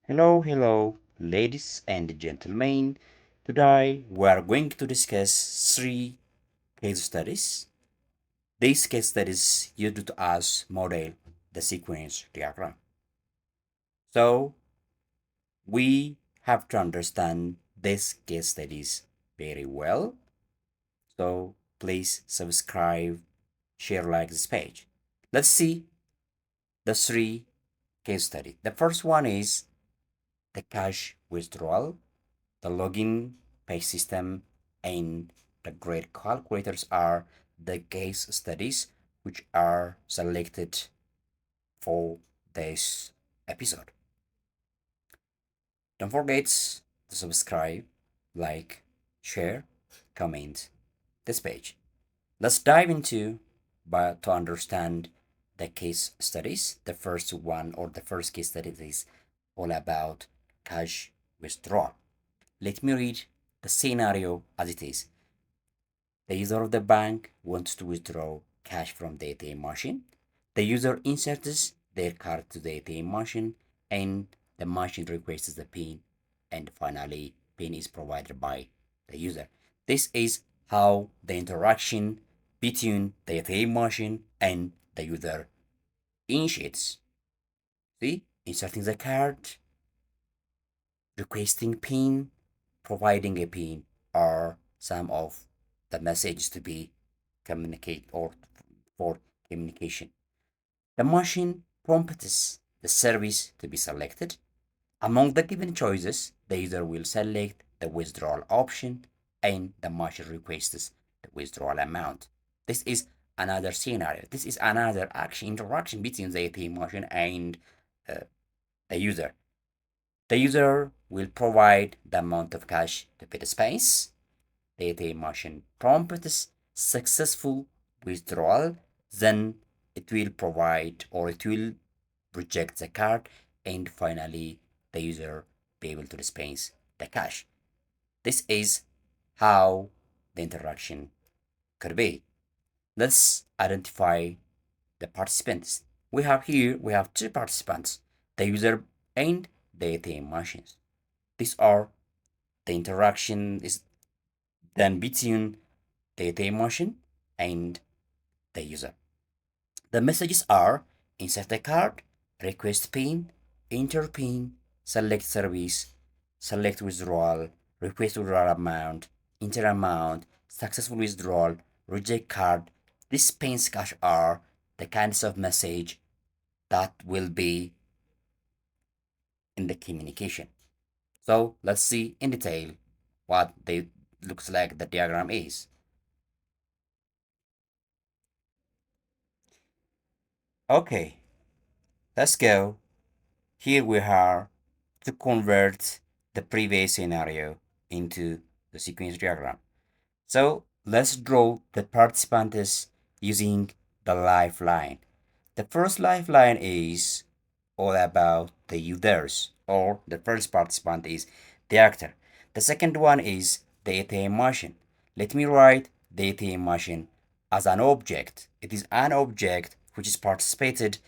Hello, ladies and gentlemen. Today we are going to discuss three case studies. These case studies used to us model the sequence diagram. So we have to understand these case studies very well. So please subscribe, share, like this page. Let's see the three case study. The first one is the cash withdrawal. The login page system and the grade calculators are the case studies which are selected for this episode. Don't forget to subscribe, like, share, comment this page. Let's dive into but to understand the case studies. The first one or the first case study is all about cash withdrawal. Let me read the scenario as it is. The user of the bank wants to withdraw cash from the ATM machine. The user inserts their card to the ATM machine and the machine requests the PIN, and finally PIN is provided by the user. This is how the interaction between the ATM machine and the user initiates. See, inserting the card, requesting PIN, providing a PIN are some of the messages to be communicate or for communication. The machine prompts the service to be selected. Among the given choices, the user will select the withdrawal option and the machine requests the withdrawal amount. This is another scenario. This is another action interaction between the ATM machine and uh, the user. The user will provide the amount of cash to pay the space. The ATM machine prompts successful withdrawal, then it will provide or it will reject the card, and finally the user be able to dispense the cash. This is how the interaction could be. Let's identify the participants. We have two participants, the user and the ATM machines. These are the interaction is done between the ATM machine and the user. The messages are insert a card, request PIN, enter PIN, select service, select withdrawal, request withdrawal amount, enter amount, successful withdrawal, reject card. Dispense cash are the kinds of message that will be in the communication. So let's see in detail what they looks like the diagram is. Okay, let's go. Here we are to convert the previous scenario into the sequence diagram. So let's draw the participants using the lifeline. The first lifeline is all about the users, or the first participant is the actor. The second one is the ATM machine. Let me write the ATM machine as an object. It is an object which is participated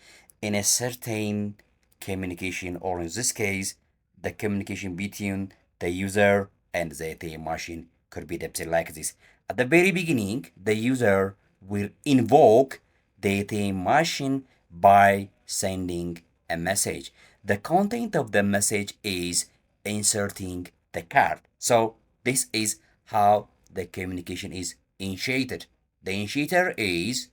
in a certain communication, or in this case, the communication between the user and the ATM machine could be depicted like this. At the very beginning, the user will invoke the ATM machine by sending a message. The content of the message is inserting the card. So this is how the communication is initiated. The initiator is,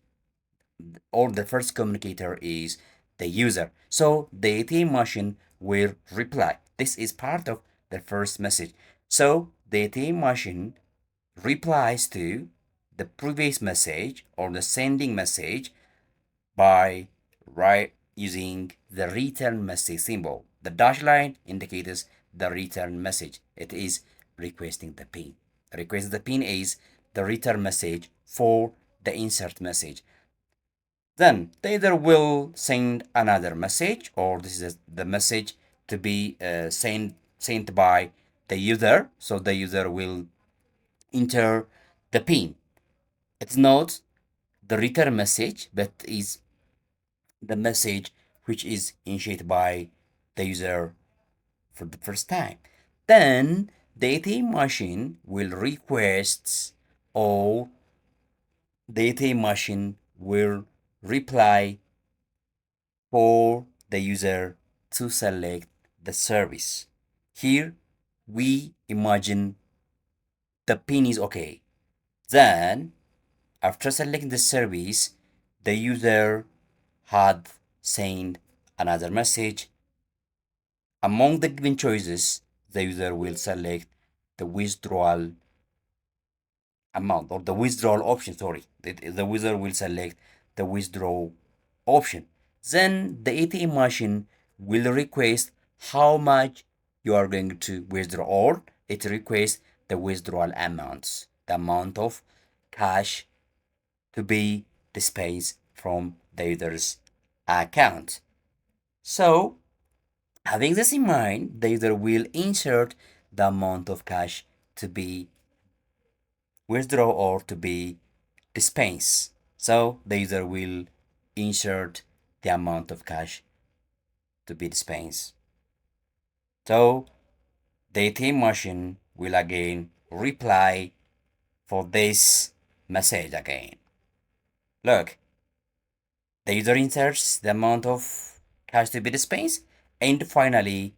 or the first communicator is, the user. So the ATM machine will reply. This is part of the first message. So the ATM machine replies to the previous message or the sending message by using the return message symbol. The dash line indicates the return message. It is requesting the PIN. Request the PIN is the return message for the insert message. Then they either will send another message, or this is the message to be sent by the user. So the user will enter the PIN. It's not the return message, but is the message which is initiated by the user for the first time. Then the ATM machine will request or the ATM machine will reply for the user to select the service. Here we imagine the pin is okay. Then after selecting the service, the user had sent another message. Among the given choices, the user will select the withdrawal amount or the withdrawal option. Sorry, the user will select the withdraw option. Then the ATM machine will request how much you are going to withdraw, or it requests the withdrawal amounts, the amount of cash to be dispensed from the user's account. So, having this in mind, the user will insert the amount of cash to be withdraw or to be dispensed. So, the user will insert the amount of cash to be dispensed. So, the ATM machine will again reply for this message again. Look, the user inserts the amount of cash to be dispensed, and finally,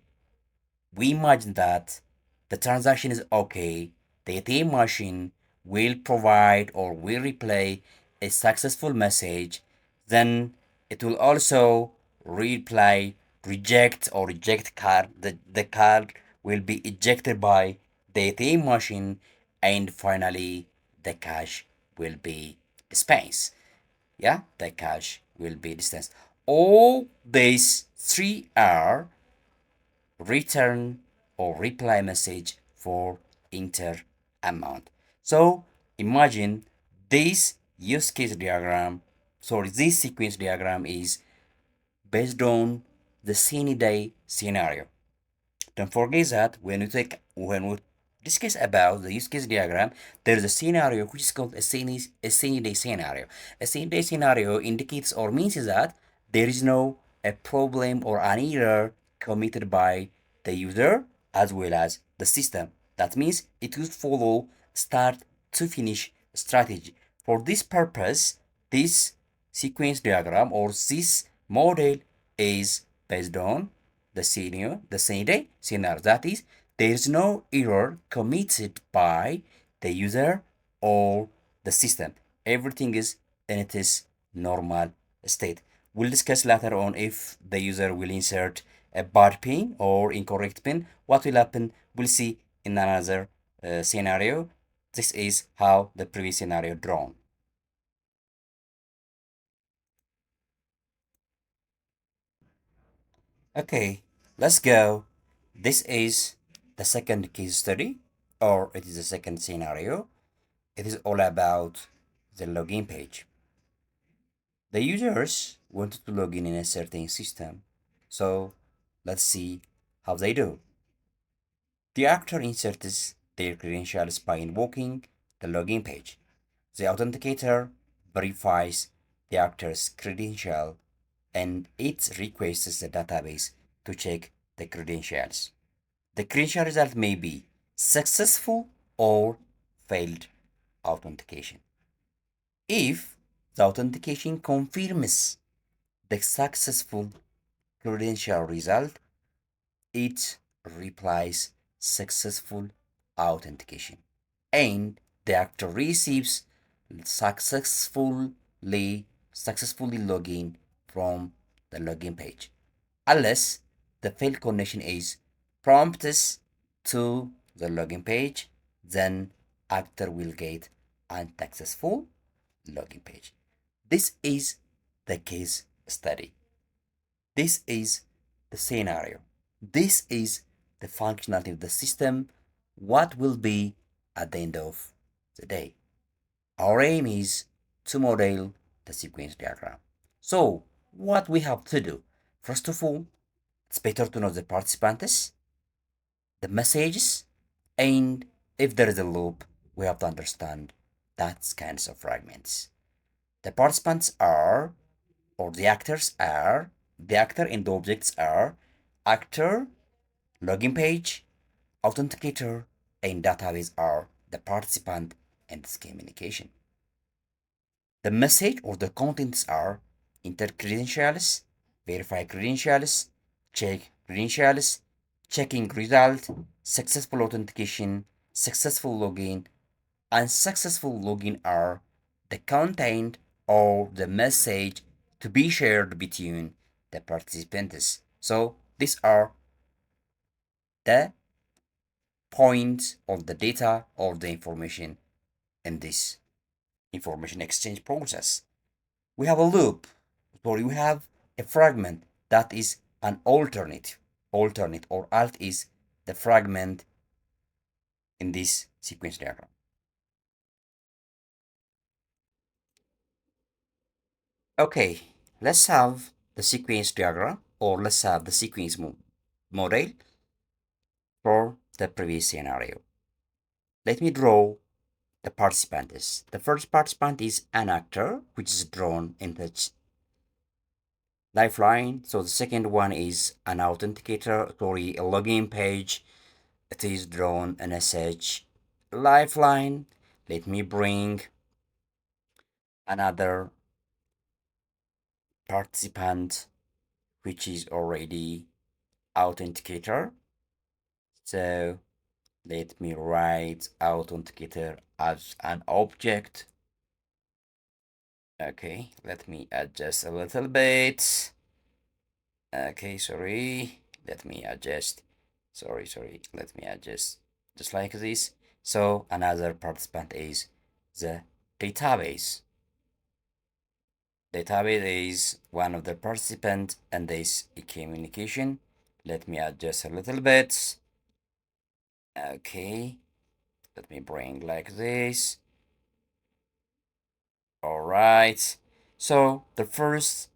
we imagine that the transaction is okay. The ATM machine will provide or will replay a successful message. Then it will also reply reject or reject card. The card will be ejected by the ATM machine, and finally the cash will be dispensed. Yeah, the cash will be dispensed. All these three are return or reply message for enter amount. So imagine this use case diagram, sorry, this sequence diagram is based on the sunny day scenario. Don't forget that when we discuss about the use case diagram, there is a scenario which is called a sunny day scenario. A sunny day scenario indicates or means that there is no a problem or an error committed by the user as well as the system. That means it will follow start to finish strategy. For this purpose, this sequence diagram or this model is based on the sunny day scenario. That is, there is no error committed by the user or the system. Everything is in its normal state. We'll discuss later on if the user will insert a bad pin or incorrect pin. What will happen? We'll see in another scenario. This is how the previous scenario drawn. Okay, let's go. This is the second case study, or it is the second scenario. It is all about the login page. The users wanted to log in a certain system, so let's see how they do. The actor inserts their credentials by invoking the login page. The authenticator verifies the actor's credential and it requests the database to check the credentials. The credential result may be successful or failed authentication. If the authentication confirms the successful credential result, it replies successful authentication. And the actor receives successfully successfully login from the login page. Unless the failed connection is prompts to the login page, then actor will get unsuccessful login page. This is the case study. This is the scenario. This is the functionality of the system. What will be at the end of the day? Our aim is to model the sequence diagram. So, what we have to do? First of all, it's better to know the participants, the messages, and if there is a loop, we have to understand that kinds of fragments. The participants are, or the actors are, the actor and the objects are actor Login page, authenticator, and database are the participant in this communication. The message or the contents are enter credentials, verify credentials, check credentials, checking result, successful authentication, successful login, unsuccessful login are the content or the message to be shared between the participants. So these are the points of the data or the information in this information exchange process. We have a loop, or we have a fragment that is an alternate or alt is the fragment in this sequence diagram. Okay, let's have the sequence diagram, or let's have the sequence model for the previous scenario. Let me draw the participants. The first participant is an actor, which is drawn in the lifeline. So the second one is an authenticator, sorry, a login page. It is drawn in a such lifeline. Let me bring another participant, which is already authenticator. So let me write authenticator as an object. Okay, let me adjust a little bit. Okay, sorry. Let me adjust. Sorry. Let me adjust just like this. So another participant is the database. Database is one of the participants in this communication. Let me adjust a little bit. Okay, let me bring like this. All right. So the first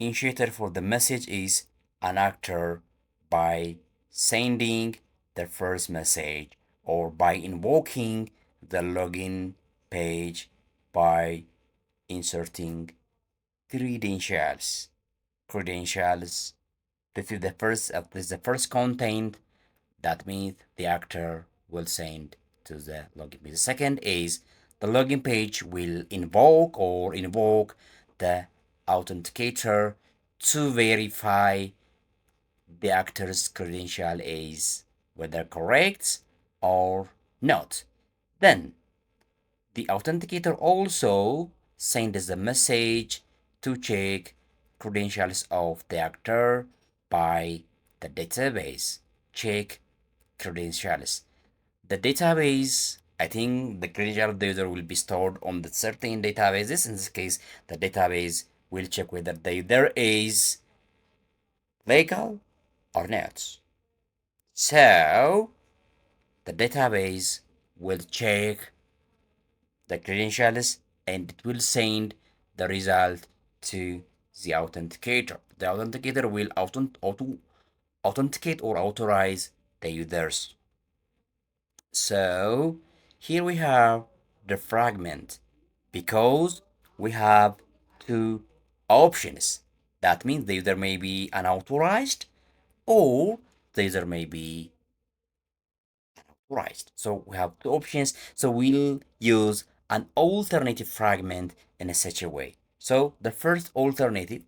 initiator for the message is an actor by sending the first message or by invoking the login page by inserting credentials. Credentials. This is the first content. That means the actor will send to the login page. The second is the login page will invoke the authenticator to verify the actor's credential is whether correct or not. Then the authenticator also sends a message to check credentials of the actor by the database. Check credentials. The database, I think the credential of the user will be stored on the certain databases. In this case, the database will check whether the user is legal or not. So the database will check the credentials and it will send the result to the authenticator. The authenticator will authenticate or authorize the users. So here we have the fragment because we have two options. That means the user may be unauthorized or the user may be authorized. So we have two options. So we'll use an alternative fragment in a such a way. So the first alternative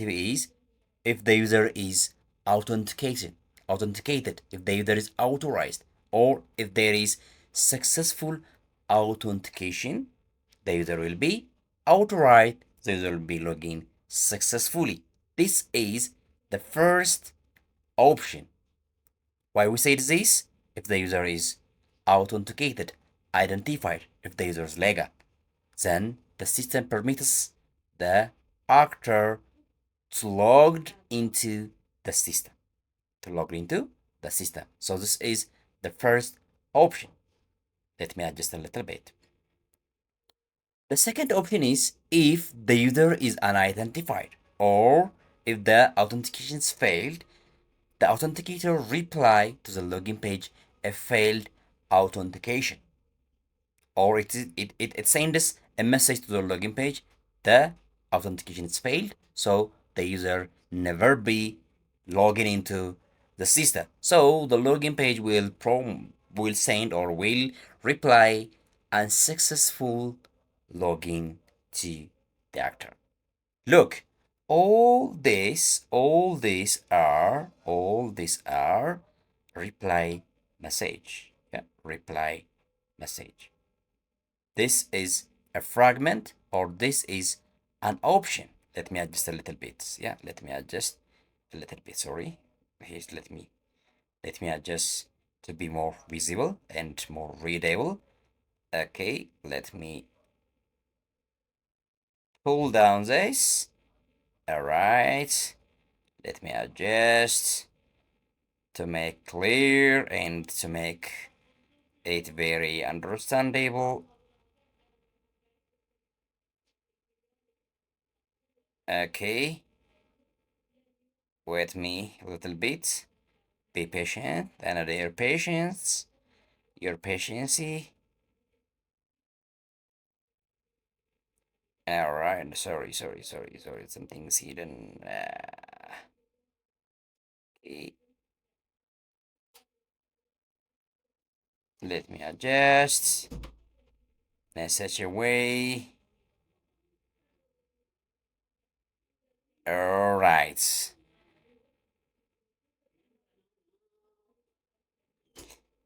is if the user is authenticated, if the user is authorized, or if there is successful authentication, the user will be authorized, the user will be logging successfully. This is the first option. Why we say this? If the user is authenticated, identified, if the user is legal, then the system permits the actor to log into the system. To log into the system. So this is the first option. Let me adjust a little bit. The second option is if the user is unidentified or if the authentications failed, the authenticator reply to the login page a failed authentication, or it sends a message to the login page the authentication is failed, so the user never be logging into the system. So the login page will send or will reply unsuccessful login to the actor. Look, all these are reply message. Yeah, reply message. This is a fragment or this is an option. Let me adjust a little bit. Yeah, let me adjust a little bit. Sorry. Here's let me adjust to be more visible and more readable. Okay, let me pull down this. All right. Let me adjust to make clear and to make it very understandable. Okay, wait me a little bit. Be patient. Another your patience. Your patiency. All right. Sorry. Something's hidden. Okay. Let me adjust in such a way. All right.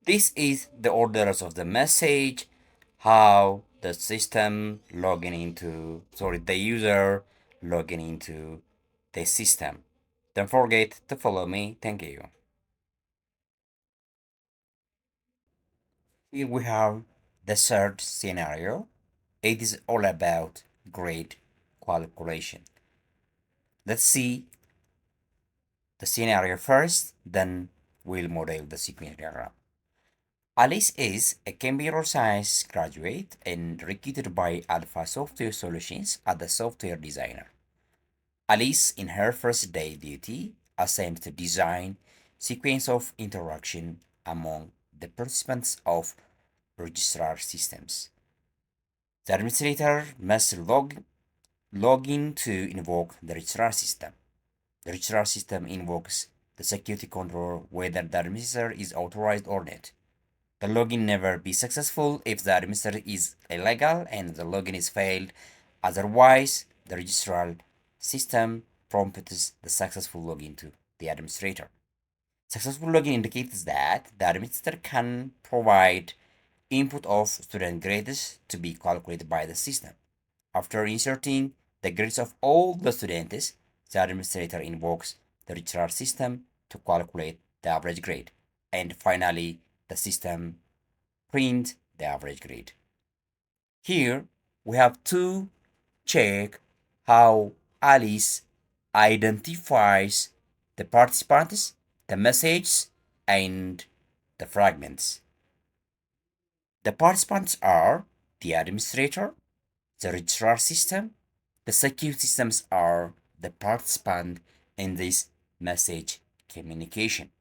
This is the orders of the message, how the system logging into, sorry, the user logging into the system. Don't forget to follow me. Thank you. Here we have the third scenario. It is all about grade calculation. Let's see the scenario first, then we'll model the sequence diagram. Alice is a computer science graduate and recruited by Alpha Software Solutions as a software designer. Alice, in her first day duty, assigned to design sequence of interaction among the participants of registrar systems. The administrator must log in to invoke the registrar system. The registrar system invokes the security control whether the administrator is authorized or not. The login never be successful if the administrator is illegal and the login is failed. Otherwise, the registrar system prompts the successful login to the administrator. Successful login indicates that the administrator can provide input of student grades to be calculated by the system. After inserting the grades of all the students, the administrator invokes the registrar system to calculate the average grade. And finally, the system print the average grade. Here we have to check how Alice identifies the participants, the messages, and the fragments. The participants are the administrator, the registrar system, the security systems are the participant in this message communication.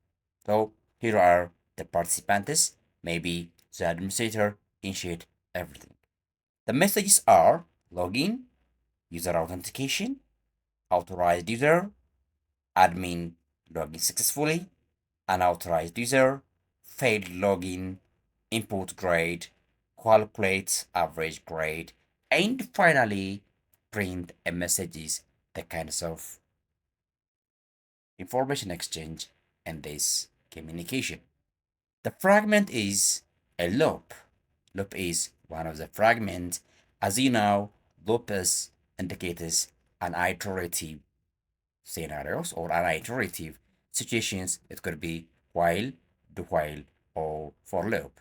So here are the participants, maybe the administrator initiate everything. The messages are login, user authentication, authorized user, admin login successfully, unauthorized user, failed login, input grade, calculate average grade, and finally print a messages the kinds of information exchange and this communication. The fragment is a loop. Loop is one of the fragments. As you know, loops indicates an iterative scenarios or an iterative situations. It could be while, do while, or for loop.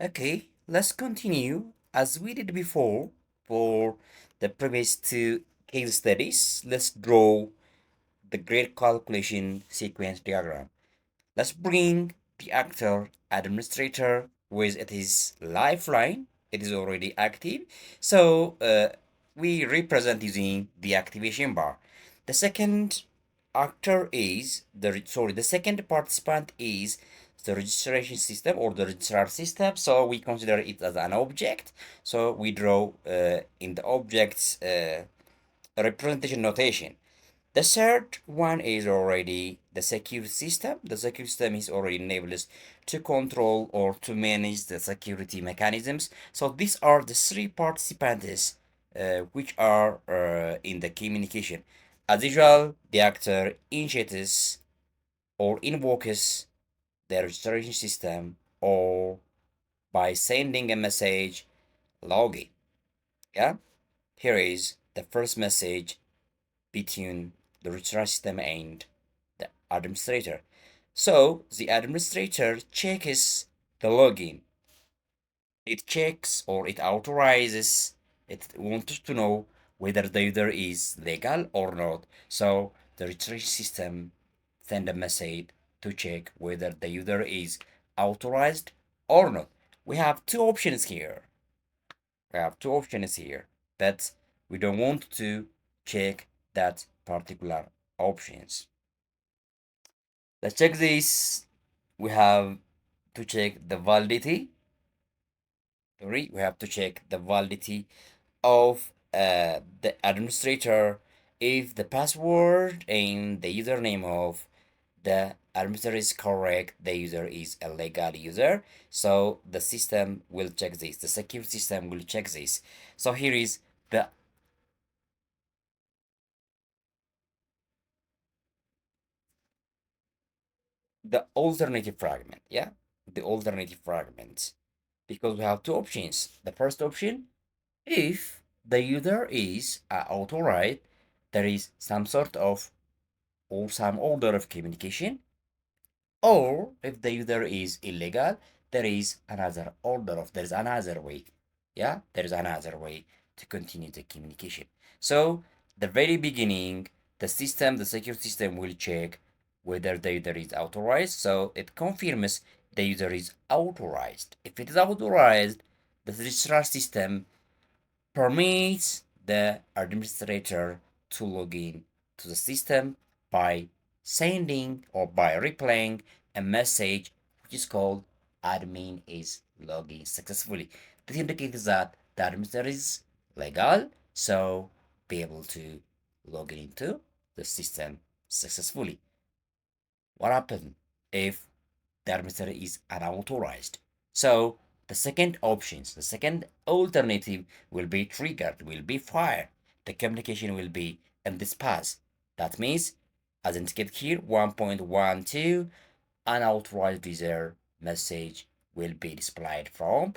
Okay, let's continue as we did before for the previous two case studies. Let's draw the grade calculation sequence diagram. Let's bring the actor administrator with it is lifeline. It is already active. So we represent using the activation bar. The second actor is the second participant is the registration system or the registrar system. So we consider it as an object. So we draw in the object's representation notation. The third one is already the security system. The security system is already enabled us to control or to manage the security mechanisms. So these are the three participants which are in the communication. As usual, the actor initiates or invokes the registration system or by sending a message login. Yeah, here is the first message between the registration system and the administrator. So the administrator checks the login. It checks or it authorizes. It wants to know whether the user is legal or not. So the registration system send a message to check whether the user is authorized or not. We have two options here. We have two options here, but we don't want to check that particular options. Let's check this. We have to check the validity. Sorry, we have to check the validity of the administrator if the password and the username of the administrator is correct, the user is a legal user. So the system will check this. The security system will check this. So here is the alternative fragment. Yeah, the alternative fragment, because we have two options. The first option, if the user is authorized, there is some sort of or some order of communication, or if the user is illegal, there is another order of, there is another way. Yeah, there is another way to continue the communication. So the very beginning, the system, the secure system will check whether the user is authorized. So it confirms the user is authorized. If it is authorized, the registrar system permits the administrator to log in to the system by sending or by replying a message which is called admin is logging successfully. This indicates that the administrator is legal, so be able to log into the system successfully. What happens if the administrator is unauthorized? So the second options, the second alternative will be triggered, will be fired. The communication will be in this path. That means, as indicated here, 1.12, unauthorized user message will be displayed from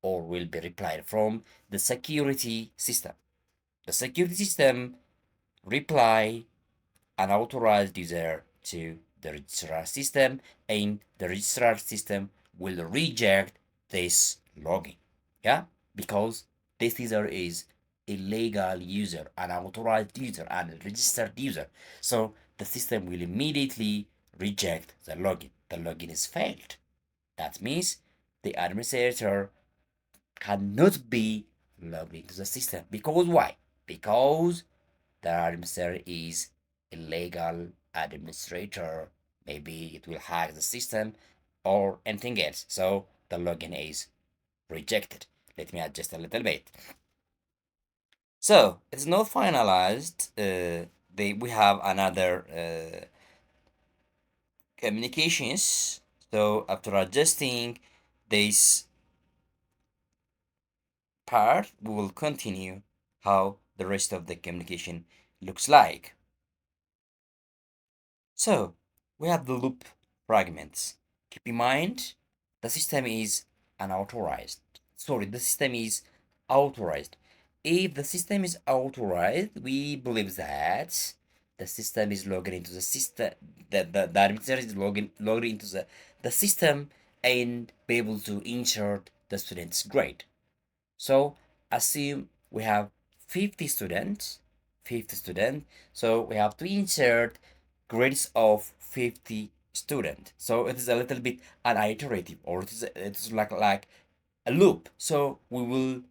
or will be replied from the security system. The security system reply unauthorized user to the registrar system, and the registrar system will reject this login. Yeah, because this user is a legal user, an authorized user, and a registered user. So the system will immediately reject the login. The login is failed. That means the administrator cannot be logged into the system. Because why? Because the administrator is a legal administrator. Maybe it will hack the system or anything else. So the login is rejected. Let me adjust a little bit. So it's not finalized. We have another communications. So after adjusting this part, we will continue how the rest of the communication looks like. So we have the loop fragments. Keep in mind, the system is unauthorized. Sorry, the system is authorized. If the system is authorized, we believe that the system is logged into the system, the administrator is logged into the system and be able to insert the student's grade. So assume we have 50 students, 50 students. So we have to insert grades of 50 students. So it is a little bit an iterative, or it is like a loop. So we will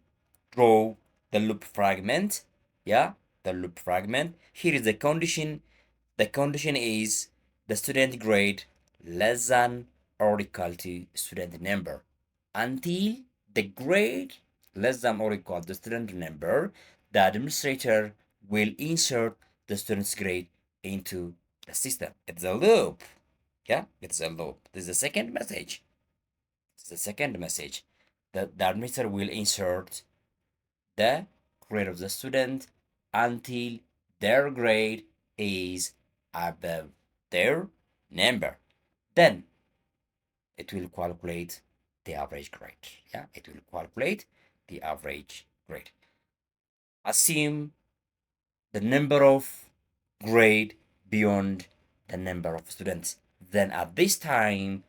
draw the loop fragment. Yeah, the loop fragment. Here is the condition. The condition is the student grade less than or equal to student number. Until the grade less than or equal to student number, the administrator will insert the student's grade into the system. It's a loop. Yeah, it's a loop. This is the second message. This is the second message. The administrator will insert the grade of the student until their grade is above their number. Then it will calculate the average grade. Yeah, it will calculate the average grade. Assume the number of grade beyond the number of students. Then at this time,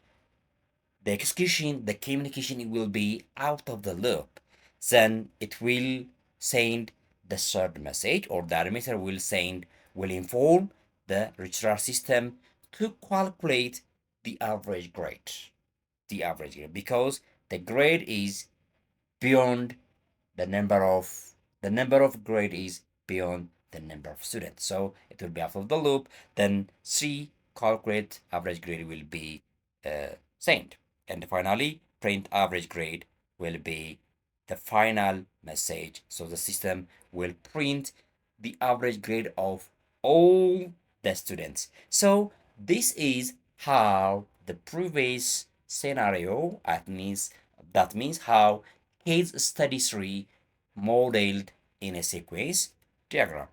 the execution, the communication will be out of the loop. Then it will send the third message, or the emitter will inform the registrar system to calculate the average grade. The average grade, because the grade is beyond the number of grade is beyond the number of students. So it will be out of the loop. Then C calculate average grade will be sent. And finally, print average grade will be the final message. So the system will print the average grade of all the students. So this is how the previous scenario, that means how case study 3 modeled in a sequence diagram.